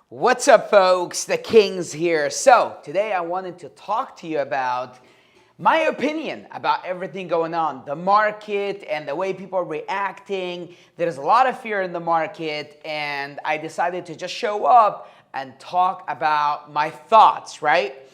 What's up, folks? The King's here. So today I wanted to talk to you about my opinion about everything going on, the market and the way people are reacting. There's a lot of fear in the market, and I decided to just show up and talk about my thoughts, right?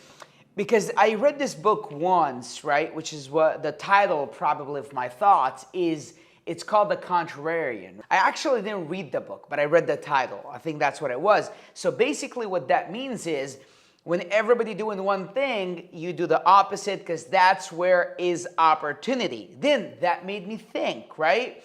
Because I read this book once, right, which is what the title probably of my thoughts is. It's called The Contrarian. I actually didn't read the book, but I read the title. I think that's what it was. So basically what that means is when everybody doing one thing, you do the opposite because that's where is opportunity. Then that made me think, right?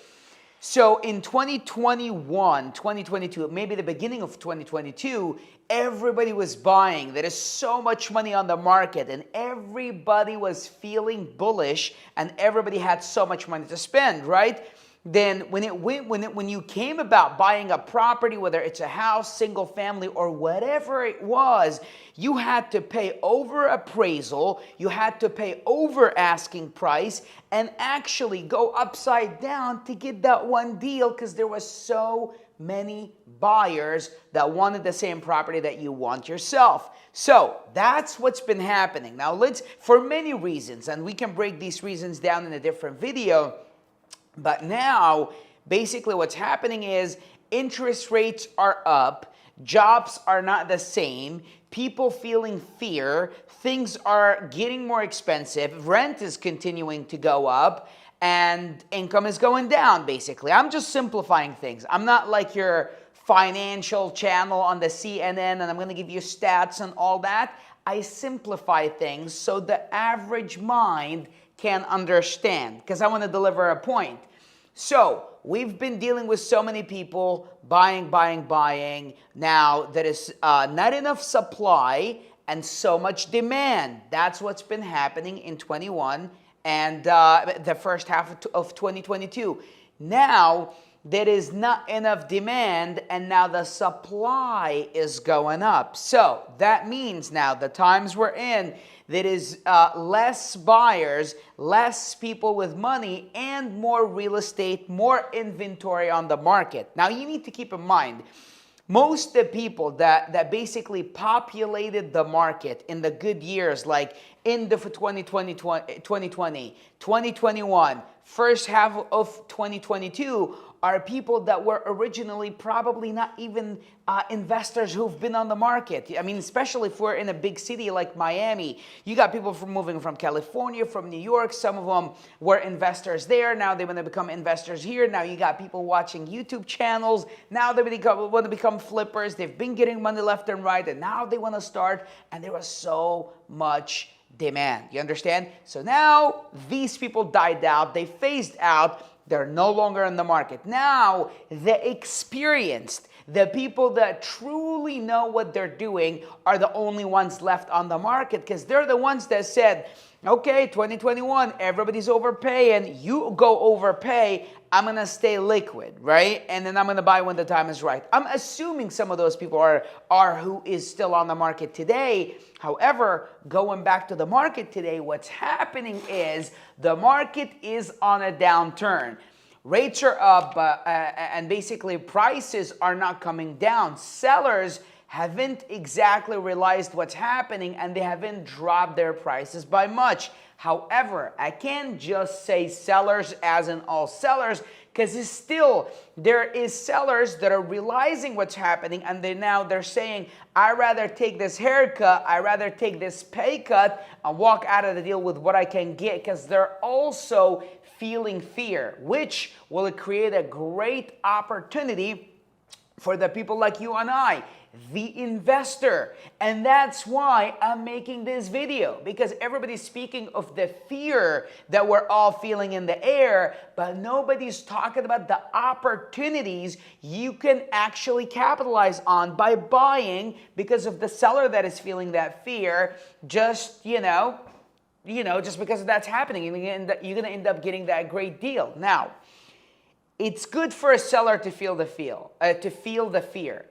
So in 2021, 2022, maybe the beginning of 2022, everybody was buying. There is so much money on the market and everybody was feeling bullish and everybody had so much money to spend, right? Then when you came about buying a property, whether it's a house, single family, or whatever it was, you had to pay over appraisal, you had to pay over asking price, and actually go upside down to get that one deal because there was so many buyers that wanted the same property that you want yourself. So that's what's been happening. Now for many reasons, and we can break these reasons down in a different video. But now, basically what's happening is interest rates are up, jobs are not the same, people feeling fear, things are getting more expensive, rent is continuing to go up, and income is going down, basically. I'm just simplifying things. I'm not like your financial channel on the CNN, and I'm going to give you stats and all that. I simplify things so the average mind can understand, because I want to deliver a point. So we've been dealing with so many people buying. Now there is not enough supply and so much demand. That's what's been happening in 21 and the first half of 2022. Now there is not enough demand, and now the supply is going up. So that means now the times we're in, there is less buyers, less people with money, and more real estate, more inventory on the market. Now you need to keep in mind, most of the people that basically populated the market in the good years, like in the 2020, 2021, first half of 2022, are people that were originally probably not even investors who've been on the market. I mean, especially if we're in a big city like Miami, you got people moving from California, from New York. Some of them were investors there. Now they want to become investors here. Now you got people watching YouTube channels. Now they want to become flippers. They've been getting money left and right, and now they want to start. And there was so much demand. You understand? So now these people died out. They phased out. They're no longer in the market. Now, the experienced, the people that truly know what they're doing are the only ones left on the market, because they're the ones that said, okay, 2021, everybody's overpaying. You go overpay. I'm going to stay liquid, right? And then I'm going to buy when the time is right. I'm assuming some of those people are who is still on the market today. However, going back to the market today, what's happening is the market is on a downturn. Rates are up, and basically prices are not coming down. Sellers haven't exactly realized what's happening, and they haven't dropped their prices by much. However, I can't just say sellers as in all sellers, because there is sellers that are realizing what's happening, and they're saying, I'd rather take this haircut, I'd rather take this pay cut and walk out of the deal with what I can get, because they're also feeling fear, which will create a great opportunity for the people like you and I, the investor. And that's why I'm making this video, because everybody's speaking of the fear that we're all feeling in the air, but nobody's talking about the opportunities you can actually capitalize on by buying, because of the seller that is feeling that fear, just because that's happening, you're going to end up getting that great deal. Now, it's good for a seller to feel the fear.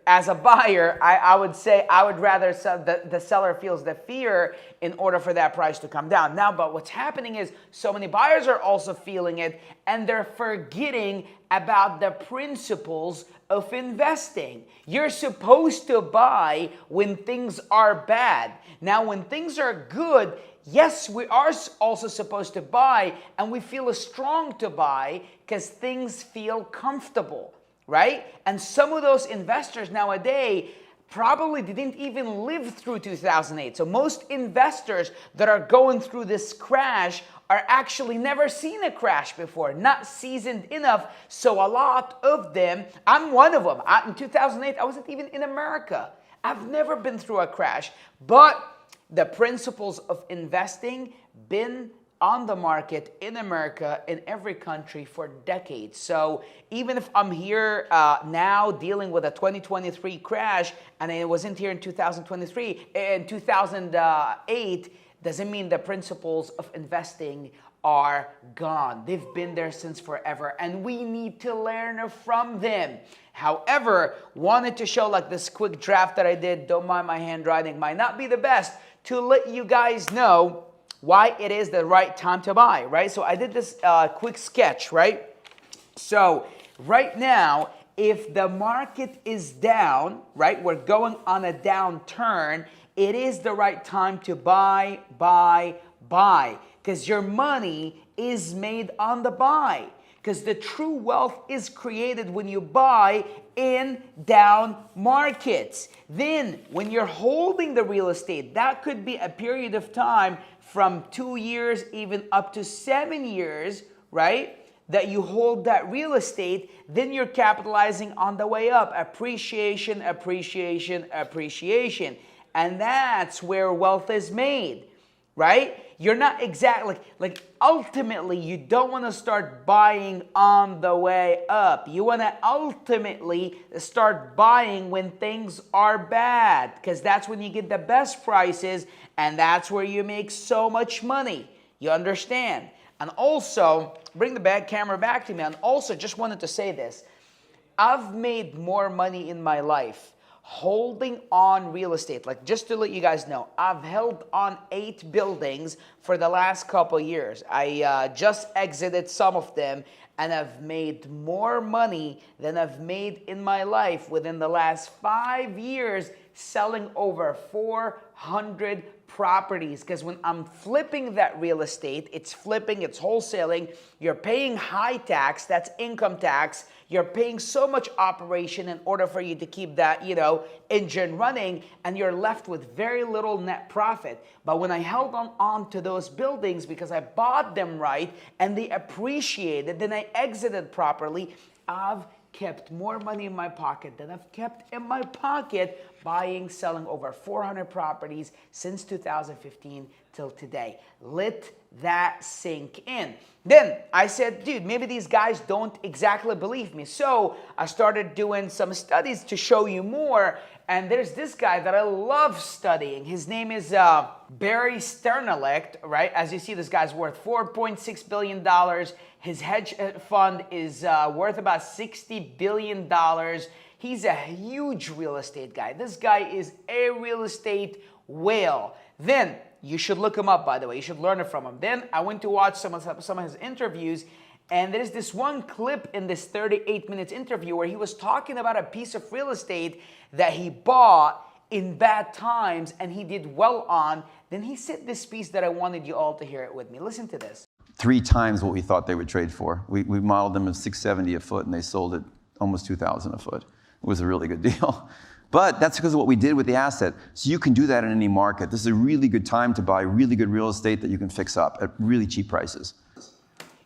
As a buyer, I would say I would rather the seller feels the fear in order for that price to come down. Now, but what's happening is so many buyers are also feeling it, and they're forgetting about the principles of investing. You're supposed to buy when things are bad. Now, when things are good, yes, we are also supposed to buy, and we feel strong to buy because things feel comfortable, right? And some of those investors nowadays probably didn't even live through 2008. So most investors that are going through this crash are actually never seen a crash before, not seasoned enough. So a lot of them, I'm one of them. In 2008, I wasn't even in America. I've never been through a crash, but the principles of investing been on the market in America, in every country for decades. So even if I'm here now dealing with a 2023 crash, and I wasn't here in 2023, in 2008, doesn't mean the principles of investing are gone. They've been there since forever, and we need to learn from them. However, wanted to show like this quick draft that I did, don't mind my handwriting, might not be the best, to let you guys know why it is the right time to buy, right? So I did this quick sketch, right? So right now, if the market is down, right, we're going on a downturn, it is the right time to buy, because your money is made on the buy. Because the true wealth is created when you buy in down markets. Then when you're holding the real estate, that could be a period of time from 2 years, even up to 7 years, right? That you hold that real estate, then you're capitalizing on the way up. Appreciation, appreciation, appreciation. And that's where wealth is made, right? You're not exactly, like ultimately, you don't want to start buying on the way up. You want to ultimately start buying when things are bad, because that's when you get the best prices, and that's where you make so much money. You understand? And also, bring the camera back to me, and also just wanted to say this. I've made more money in my life holding on real estate. Like, just to let you guys know, I've held on 8 buildings for the last couple years. I just exited some of them, and I've made more money than I've made in my life within the last 5 years, selling over 400 properties. Because when I'm flipping that real estate, it's flipping, it's wholesaling, you're paying high tax, that's income tax. You're paying so much operation in order for you to keep that, engine running, and you're left with very little net profit. But when I held on to those buildings because I bought them right and they appreciated, then I exited properly, I've kept more money in my pocket than I've kept in my pocket buying, selling over 400 properties since 2015 till today. Let that sink in. Then I said, dude, maybe these guys don't exactly believe me. So I started doing some studies to show you more. And there's this guy that I love studying. His name is Barry Sternelect, right? As you see, this guy's worth $4.6 billion. His hedge fund is worth about $60 billion. He's a huge real estate guy. This guy is a real estate whale. Then you should look him up, by the way. You should learn it from him. Then I went to watch some of his interviews, and there's this one clip in this 38 minutes interview where he was talking about a piece of real estate that he bought in bad times and he did well on. Then he said this piece that I wanted you all to hear it with me. Listen to this. 3 times what we thought they would trade for. We modeled them at $670 a foot, and they sold it almost $2,000 a foot. It was a really good deal. But that's because of what we did with the asset. So you can do that in any market. This is a really good time to buy really good real estate that you can fix up at really cheap prices.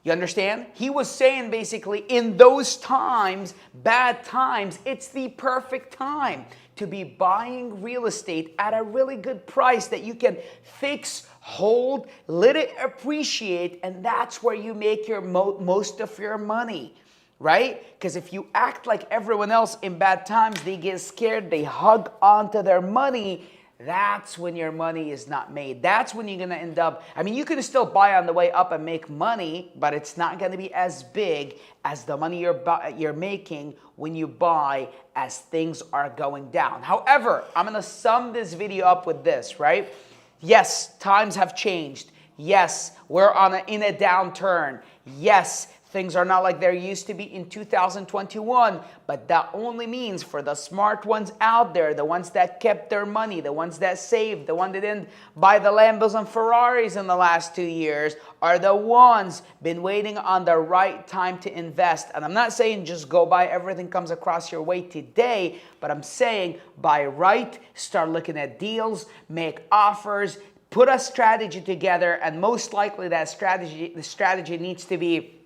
You understand? He was saying basically in those times, bad times, it's the perfect time to be buying real estate at a really good price that you can fix, hold, let it appreciate, and that's where you make your most of your money. Right? Because if you act like everyone else in bad times, they get scared, they hug onto their money, that's when your money is not made. That's when you're going to end up, you can still buy on the way up and make money, but it's not going to be as big as the money you're making when you buy as things are going down. However, I'm going to sum this video up with this, right? Yes, times have changed. Yes, we're in a downturn. Yes, Things are not like there used to be in 2021, but that only means for the smart ones out there, the ones that kept their money, the ones that saved, the ones that didn't buy the Lambos and Ferraris in the last 2 years, are the ones been waiting on the right time to invest. And I'm not saying just go buy everything comes across your way today, but I'm saying buy right, start looking at deals, make offers, put a strategy together, and most likely the strategy needs to be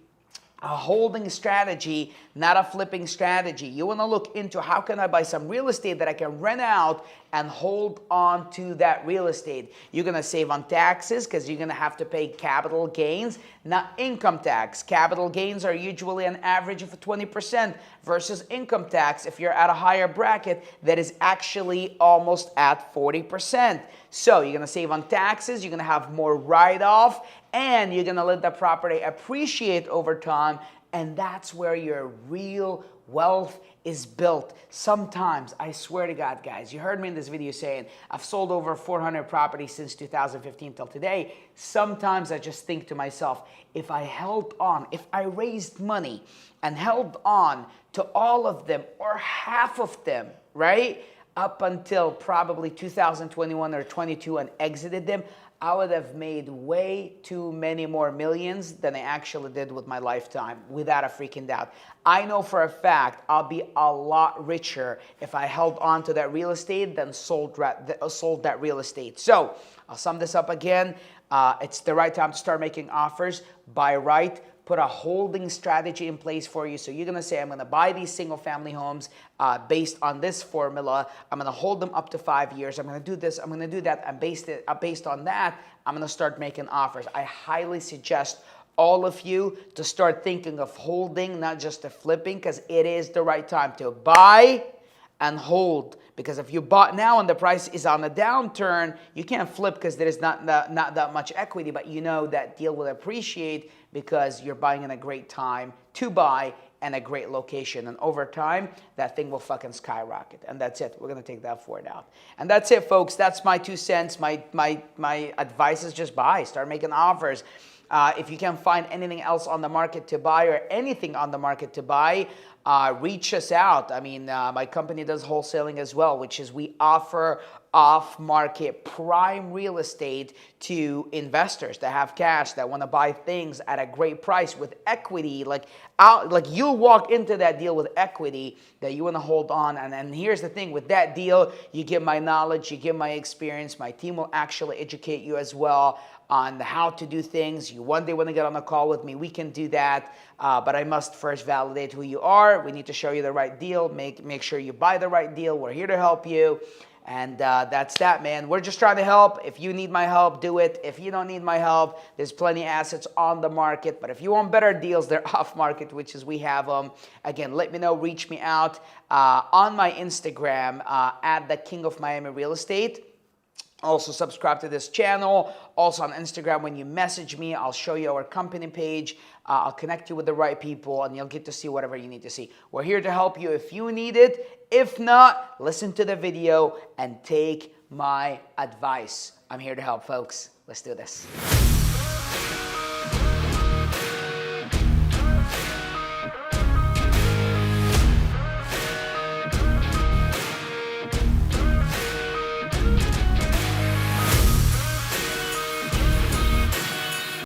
a holding strategy, not a flipping strategy. You want to look into how can I buy some real estate that I can rent out and hold on to that real estate. You're going to save on taxes because you're going to have to pay capital gains, not income tax. Capital gains are usually an average of 20% versus income tax if you're at a higher bracket that is actually almost at 40%. So you're going to save on taxes, you're going to have more write-off, and you're going to let the property appreciate over time, and that's where your real wealth is built. Sometimes, I swear to God, guys, you heard me in this video saying I've sold over 400 properties since 2015 till today. Sometimes I just think to myself, if I held on, if I raised money and held on to all of them or half of them, right, up until probably 2021 or 22 and exited them, I would have made way too many more millions than I actually did with my lifetime, without a freaking doubt. I know for a fact I'll be a lot richer if I held on to that real estate than sold that real estate. So I'll sum this up again. It's the right time to start making offers. Buy right. Put a holding strategy in place for you. So you're going to say, I'm going to buy these single family homes based on this formula. I'm going to hold them up to 5 years. I'm going to do this. I'm going to do that. And based on that, I'm going to start making offers. I highly suggest all of you to start thinking of holding, not just the flipping, because it is the right time to buy and hold. Because if you bought now and the price is on a downturn, you can't flip because there is not that much equity, but you know that deal will appreciate because you're buying in a great time to buy and a great location. And over time, that thing will fucking skyrocket. And that's it. We're going to take that forward out. And that's it, folks. That's my 2 cents. My advice is just buy. Start making offers. If you can't find anything else on the market to buy or anything on the market to buy, reach us out. I mean, my company does wholesaling as well, which is we offer off-market prime real estate to investors that have cash, that want to buy things at a great price with equity. Like you'll walk into that deal with equity that you want to hold on. And here's the thing, with that deal, you get my knowledge, you get my experience. My team will actually educate you as well on how to do things. You one day want to get on a call with me, we can do that. But I must first validate who you are. We need to show you the right deal. Make sure you buy the right deal. We're here to help you. And that's that, man. We're just trying to help. If you need my help, do it. If you don't need my help, there's plenty of assets on the market. But if you want better deals, they're off market, which is we have them. Again, let me know. Reach me out on my Instagram at the King of Miami Real Estate. Also subscribe to this channel. Also on Instagram, when you message me, I'll show you our company page. I'll connect you with the right people and you'll get to see whatever you need to see. We're here to help you if you need it. If not, listen to the video and take my advice. I'm here to help, folks. Let's do this.